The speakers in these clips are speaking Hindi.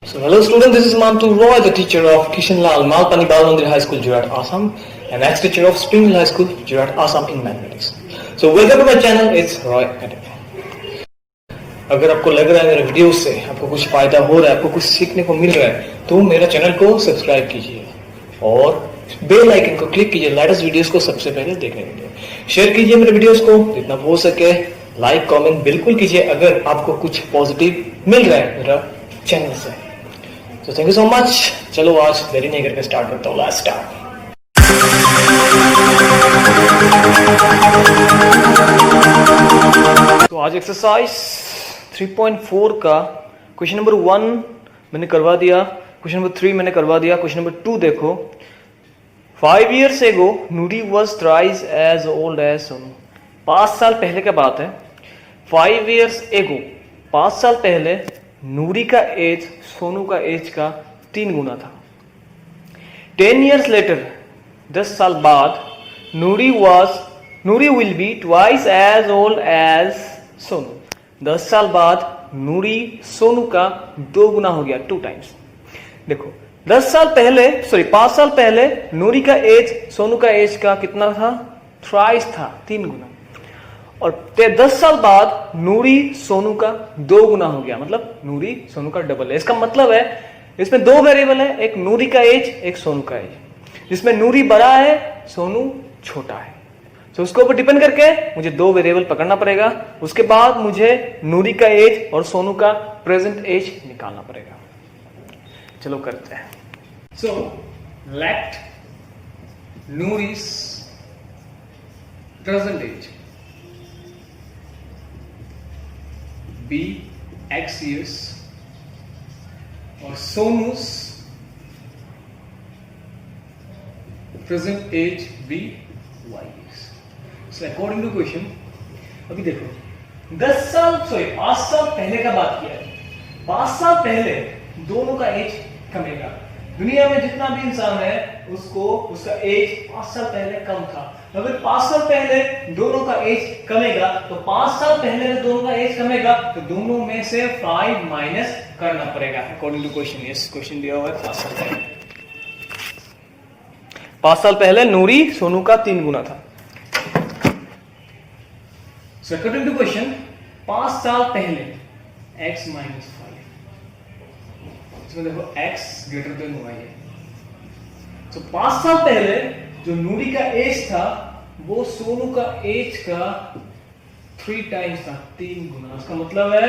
So hello students, this is Mamtu Roy, the teacher of Kishan Lal, Malpani Bal Mandir High School, Jorat, Assam, and ex-teacher of Spring Hill High School, Jorat, Assam in mathematics. So welcome to my channel, it's Roy Academy. अगर आपको लग रहा है मेरे वीडियो से आपको कुछ फायदा हो रहा है, आपको कुछ सीखने को मिल रहा है, तो मेरा चैनल को सब्सक्राइब कीजिए और बेल आइकन को क्लिक कीजिए लेटेस्ट वीडियोस को सबसे पहले देखने के लिए। शेयर कीजिए मेरे वीडियोस को जितना हो सके, लाइक कमेंट बिल्कुल कीजिए अगर आपको कुछ पॉजिटिव मिल रहा है मेरा चैनल से। तो थैंक यू सो मच। चलो आज देरी नहीं करके स्टार्ट करता हूँ। Let's start. तो आज एक्सरसाइज 3.4 का क्वेश्चन नंबर 1 मैंने करवा दिया, क्वेश्चन नंबर 3 मैंने करवा दिया, क्वेश्चन नंबर 2 देखो। 5 years ago Nuri was thrice as old as Sonu। 5 साल पहले का बात है। 5 years ago 5 साल पहले नूरी का एज सोनू का एज का 3 गुना था। 10 years later 10 साल बाद Noori will be twice as old as Sonu. 10 साल बाद नूरी सोनू का 2 गुना हो गया, 2 times। देखो 5 साल पहले नूरी का एज सोनू का एज का कितना था? थ्राइस था, 3 गुना। और 10 साल बाद नूरी सोनू का 2 गुना हो गया, मतलब नूरी सोनू का डबल है। इसका मतलब है इसमें 2 वेरिएबल है, एक नूरी का एज, एक सोनू का एज, जिसमें नूरी बड़ा है, सोनू छोटा है। तो उसके ऊपर डिपेंड करके मुझे 2 वेरिएबल पकड़ना पड़ेगा। उसके बाद मुझे नूरी का एज और सोनू का प्रेजेंट एज निकालना पड़ेगा। चलो करते हैं। So let Noori's present age be X years और सोनू's present age be Y years। So according to question, अभी देखो 5 साल पहले का बात किया है। 5 साल पहले दोनों का एज कमेगा। दुनिया में जितना भी इंसान है उसका एज 5 साल पहले कम था। अगर 5 साल पहले दोनों का एज कमेगा तो 5 साल पहले दोनों का एज कमेगा तो दोनों में से 5 माइनस करना पड़ेगा according to question. Yes, question दिया हुआ है 5 साल पहले। 5 साल पहले नूरी सोनू का 3 गुना था। सो अकॉर्डिंग टू क्वेश्चन 5 साल पहले x माइनस 5, इसमें देखो x ग्रेटर देन y है। तो 5 साल पहले जो नूरी का एज था वो सोनू का एज का 3 टाइम्स था, 3 गुना। इसका मतलब है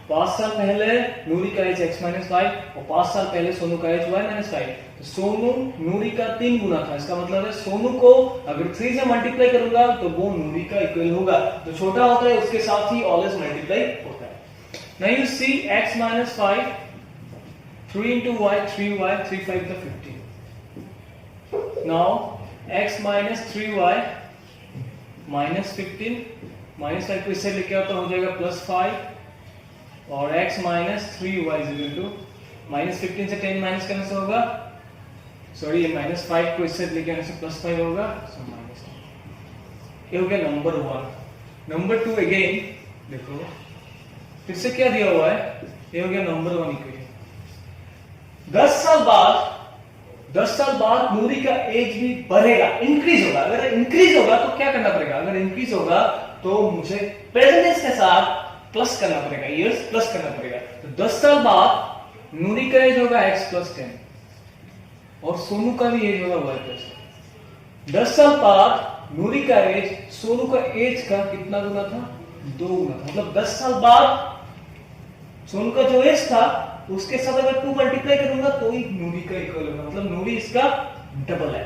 5 साल पहले नूरी का एज x माइनस 5 और 5 साल पहले सोनू का एज y माइनस 5। तो सोनू नूरी का 3 गुना था। इसका मतलब है सोनू को अगर 3 से मल्टीप्लाई करूंगा तो वो नूरी का इक्वल होगा। तो छोटा होता है उसके साथ ही ऑलवेज मल्टीप्लाई होता है। Now you see x minus 5, 3 into y, 3y, 3 5 the 15। Now x minus 3y minus 15, minus 5 को इससे लेके आता हो जाएगा +5 और x minus 3y is equal to minus 15 से 10 माइनस करने से होगा, सॉरी ये माइनस 5 को इससे लेके आने से +5 होगा, सो माइनस। ये हो गया नंबर 1। नंबर 2 अगेन देखो फिर से क्या दिया हुआ है, ये हो गया नंबर 1 इक्वेशन। 10 साल बाद नूरी का एज भी बढ़ेगा, इंक्रीज होगा। अगर इंक्रीज होगा तो क्या करना पड़ेगा? अगर इंक्रीज होगा तो मुझे प्रेजेंट एज के साथ प्लस करना पड़ेगा, ईयर्स प्लस करना पड़ेगा। तो 10 साल बाद नूरी का एज होगा x + 10 और सोनू का भी एज होगा y + 10। 10 साल बाद नूरी का एज सोनू का एज का कितना गुना था? 2 गुना था। मतलब 10 साल बाद सोनू का जो एज था उसके साथ अगर 2 मल्टीप्लाई करूंगा तो ही नूरी का इक्वल होगा, मतलब नूरी इसका डबल है।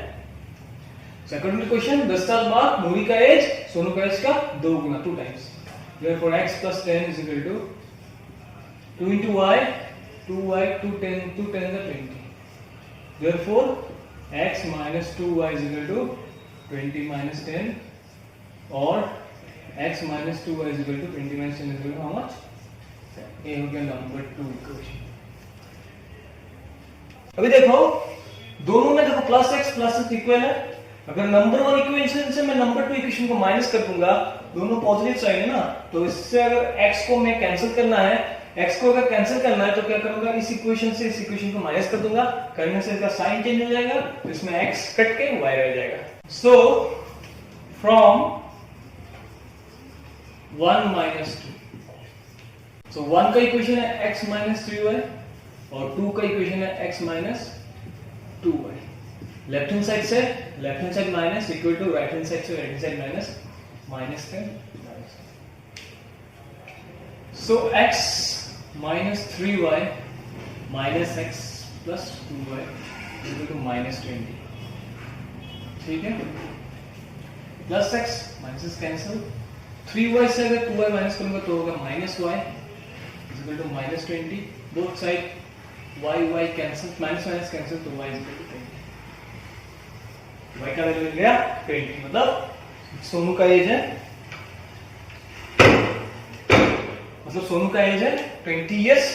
अकॉर्डिंग टू क्वेश्चन 10 साल बाद नूरी का एज सोनू का एज का 2 गुना, 2 times. Therefore x + 10 is equal to 2 into y, 2y, 2 10 is 20। Therefore x minus 2y is equal to 20 minus 10 और x minus 2y is equal to 20 minus 10 is equal to how much? ये हो गया नंबर 2 इक्वेशन। अभी देखो दोनों में देखो +x + इक्वल है। अगर नंबर 1 इक्वेशन से मैं नंबर 2 इक्वेशन को माइनस कर दूंगा, दोनों पॉजिटिव साइन है ना, तो इससे अगर x को मैं कैंसिल करना है, x को अगर कैंसिल करना है तो क्या करूंगा, इस इक्वेशन से इस इक्वेशन को माइनस कर दूंगा, करने से इसका साइन चेंज हो जाएगा, तो इसमें x कट के y रह जाएगा। सो फ्रॉम 1 minus 2, सो 1 का इक्वेशन है x minus 3y और 2 का इक्वेशन है x minus 2y। Left hand side से left hand side minus equal to right hand side से right hand side minus, minus 10 minus. So x minus 3y minus x plus 2y equal to minus 20, ठीक है। Plus x minus cancel, 3y से अगर 2y माइनस करूंगा तो होगा minus y equal to minus 20, both side y cancel, minus minus cancel, तो y इक्वल टू 20। y का वैल्यू मिल गया 20, मतलब सोनू का एज है, मतलब सोनू का एज है 20 इयर्स।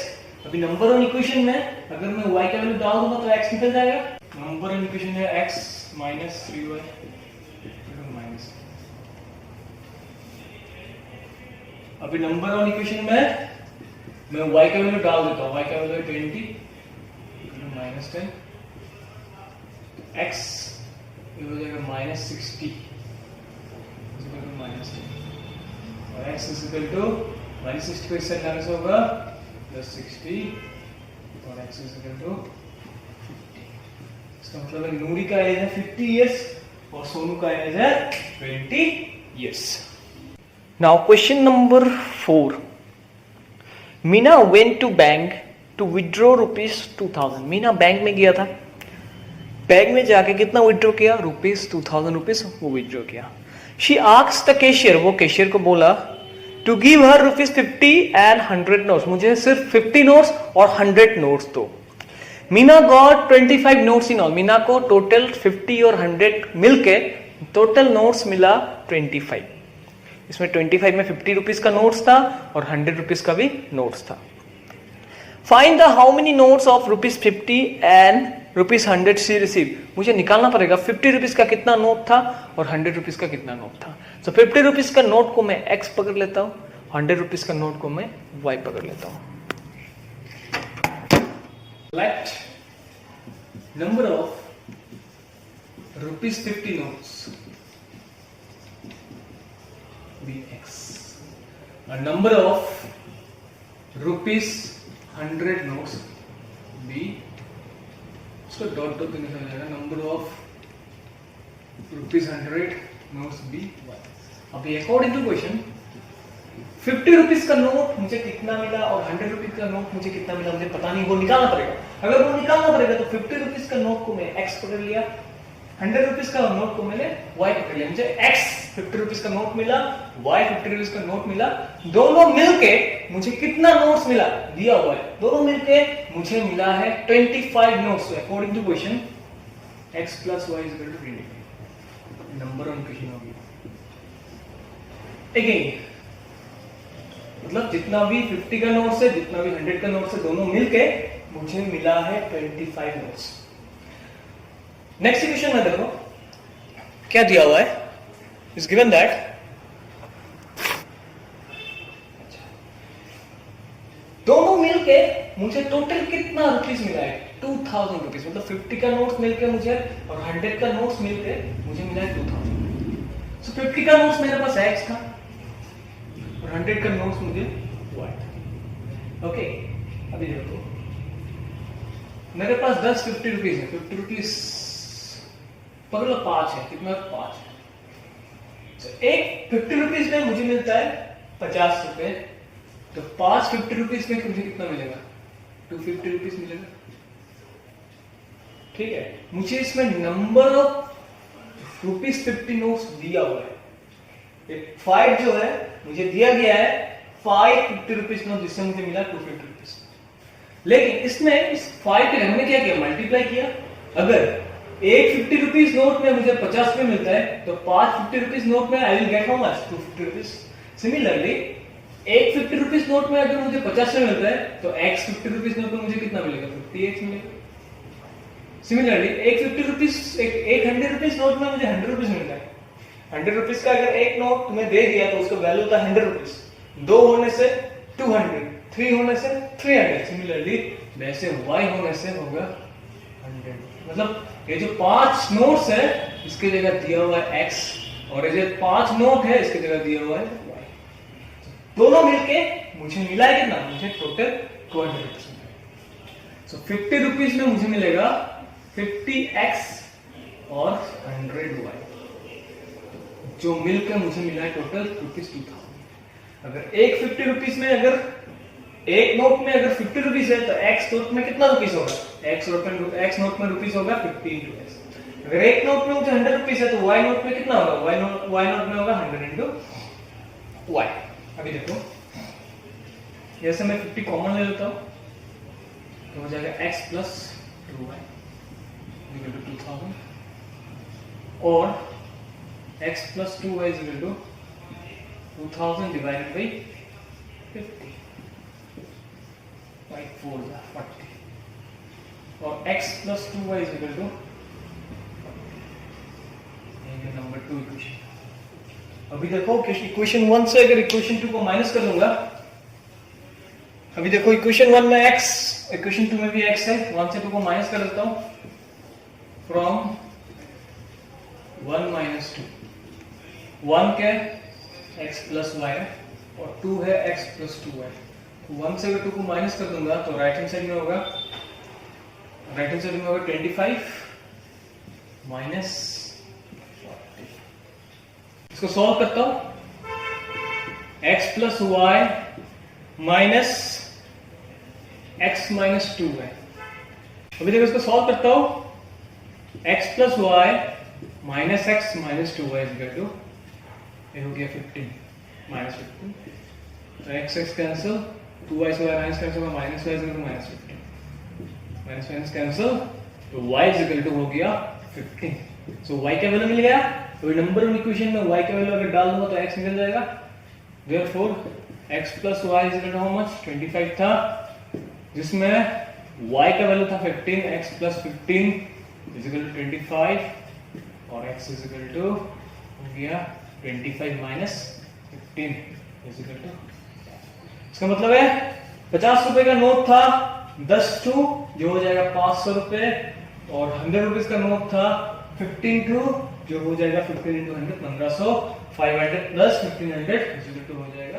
अभी नंबर ऑन इक्वेशन में अगर मैं y का वैल्यू डाल दूंगा तो x निकल जाएगा। नंबर ऑन इक्वेशन है x minus 3y माइनस, अभी नंबर ऑन इक्वेशन में मैं y का वैल्यू डाल देता हूं, y का वैल्यू 20 माइनस 10, x हो जाएगा माइनस 60 माइनस 10 और x is equal to minus 60 को इससे लाने से होगा प्लस 60 और x इज इक्वल टू 50। इसका मतलब है नूरी का एज है 50 इयर्स और सोनू का एज है 20 years. Now question number 4, Meena went to bank to withdraw ₹2000। Meena bank में गया था, बैंक में जाके कितना विड्रॉ किया, ₹2000 वो विड्रॉ किया। शी आस्क्ड द कैशियर, वो कैशियर को बोला to give her ₹50 and 100 notes, मुझे सिर्फ 50 नोट्स और 100 नोट्स दो। Meena got 25 notes in all, Meena को टोटल 50 और 100 मिलके टोटल नोट्स मिला 25। इसमें 25 में ₹50 का नोट्स था और ₹100 का भी नोट्स था। Find the how many notes of ₹50 and ₹100 she receive, मुझे निकालना पड़ेगा ₹50 का कितना नोट था और ₹100 का कितना नोट था। तो ₹50 का नोट को मैं x पकड़ लेता हूं, ₹100 का नोट को मैं y पकड़ लेता हूं। Select number of ₹50 notes be x, a number of ₹100 notes be, उसको डॉट डॉट लिखा जाएगा, number of ₹100 notes be y। अभी अकॉर्डिंग टू क्वेश्चन ₹50 का नोट मुझे कितना मिला और ₹100 का नोट मुझे कितना मिला मुझे पता नहीं, वो निकालना पड़ेगा। अगर वो निकालना पड़ेगा तो ₹50 का नोट को मैं x पकड़ लिया, ₹100 का नोट को मैंने y पकड़ लिया। मुझे x ₹50 का नोट मिला, y ₹50 का नोट मिला, दोनों मिलके मुझे कितना नोट्स मिला दिया हुआ है, दोनों मिलके मुझे मिला है 25 notes. According to question x plus y is equal to 25, number on question होगी। अगेन मतलब जितना भी 50 का नोट्स है जितना भी 100 का नोट्स है दोनों मिलके मुझे मिला है 25 नोट्स। नेक्स्ट क्वेश्चन में देखो क्या दिया हुआ है, इज गिवन दैट दोनों मिलके मुझे टोटल कितना रुपीस मिला है, 2000 रुपीस। मतलब 50 का नोट्स मिलके मुझे और 100 का नोट्स मिलके मुझे मिला है 2000। सो 50 का नोट्स मेरे पास x था और 100 का नोट्स मुझे y था। ओके अभी देखो मेरे पास 10 50 रुपीस है, 50 रुपीस पकड़ लो 5 है, कितना 5 है। so, एक 50 रुपीस में मुझे मिलता है 50 रुपए, तो 5 50 रुपीस में मुझे कितना मिलेगा, 250 रुपीस मिलेगा। ठीक है, मुझे इसमें नंबर ऑफ ₹50 नोट्स दिया हुआ है, 5 जो है मुझे दिया गया है 5 50 रुपीस नोट, जिससे मुझे मिला 250 रुपीस। लेकिन इसमें इस 5 के हमने क्या किया, मल्टीप्लाई किया। अगर एक 50 रुपीस नोट में मुझे 50 रुपए मिलता है तो 5 50 रुपीस नोट में I will get how much, 250 rupees. Similarly एक 50 रुपीस नोट में अगर मुझे 50 रुपए मिलता है तो x 50 रुपीस नोट में मुझे कितना मिलेगा, 50x मिलेगा। सिमिलरली एक 50 रुपीस एक 100 रुपीस नोट में मुझे 100 रुपीस मिलता है। 100 रुपीस का अगर एक नोट तुम्हें दे दिया तो उसका वैल्यू था 100 रुपीस, 2 होने से 200, 3 होने से 300, सिमिलरली वैसे y होने से होगा 100। मतलब ये जो 5 नोट्स है इसकी जगह दिया हुआ है x, और ये जो 5 नोट है इसकी जगह दिया हुआ है y। दोनों मिलके मुझे मिला है कितना, मुझे टोटल 200 रुपीज। सो 50 रुपीज में मुझे मिलेगा 50x और 100y, जो मिलकर मुझे मिला है टोटल ₹2000। अगर एक 50 रुपीज में, अगर एक नोट में अगर 50 रुपीज है तो x नोट में कितना रुपीज होगा, x नोट में रुपीज होगा 50 into x। अगर एक नोट में मुझे 100 रुपीज है तो y नोट में कितना होगा, y नोट में होगा 100 into y। अभी देखो, जैसे मैं 50 कॉमन ले लेता हूं तो हो जाएगा x plus 2y equal to 2000, और x plus 2y is equal to 2000 divided by 50, like 4 40, और x plus 2y is equal to number 2 equation. अभी देखो इक्वेशन 1 से अगर इक्वेशन 2 को माइनस कर लूंगा, अभी देखो इक्वेशन 1 में x, इक्वेशन 2 में भी x है, 1 से 2 को माइनस कर देता हूं, फ्रॉम 1 minus 2, 1 क्या है x plus y है, और 2 है x plus 2y। 1 से अगर 2 को माइनस कर दूंगा तो राइट हैंड साइड में होगा 25 माइनस 40। इसको सॉल्व करता हूं, x plus y minus x minus 2y। अभी देखो इसको सॉल्व करता हूं, x plus y minus x minus 2y is equal to, ये हो गया 15 माइनस 15, तो x x कैंसिल, 2y से y माइनस कैंसिल होगा, minus y is equal to minus 15, minus minus cancel, तो y इज इक्वल टू हो गया 15। सो y का वैल्यू मिल गया, तो नंबर वन इक्वेशन में y का वैल्यू अगर डाल दूंगा तो x निकल जाएगा, therefore x plus y is equal to how much, 25 था, जिसमें y का वैल्यू था 15, x plus 15 is equal to 25, और x इज इक्वल टू हो गया 25 माइनस 15 इज इक्वल टू। इसका मतलब है 50 रुपए का नोट था 10 टू, जो हो जाएगा 500 रुपए, और 100 रुपीज का नोट था 15 टू, जो हो जाएगा 15 into 100 1500, 500 plus 1500 is equal to हो जाएगा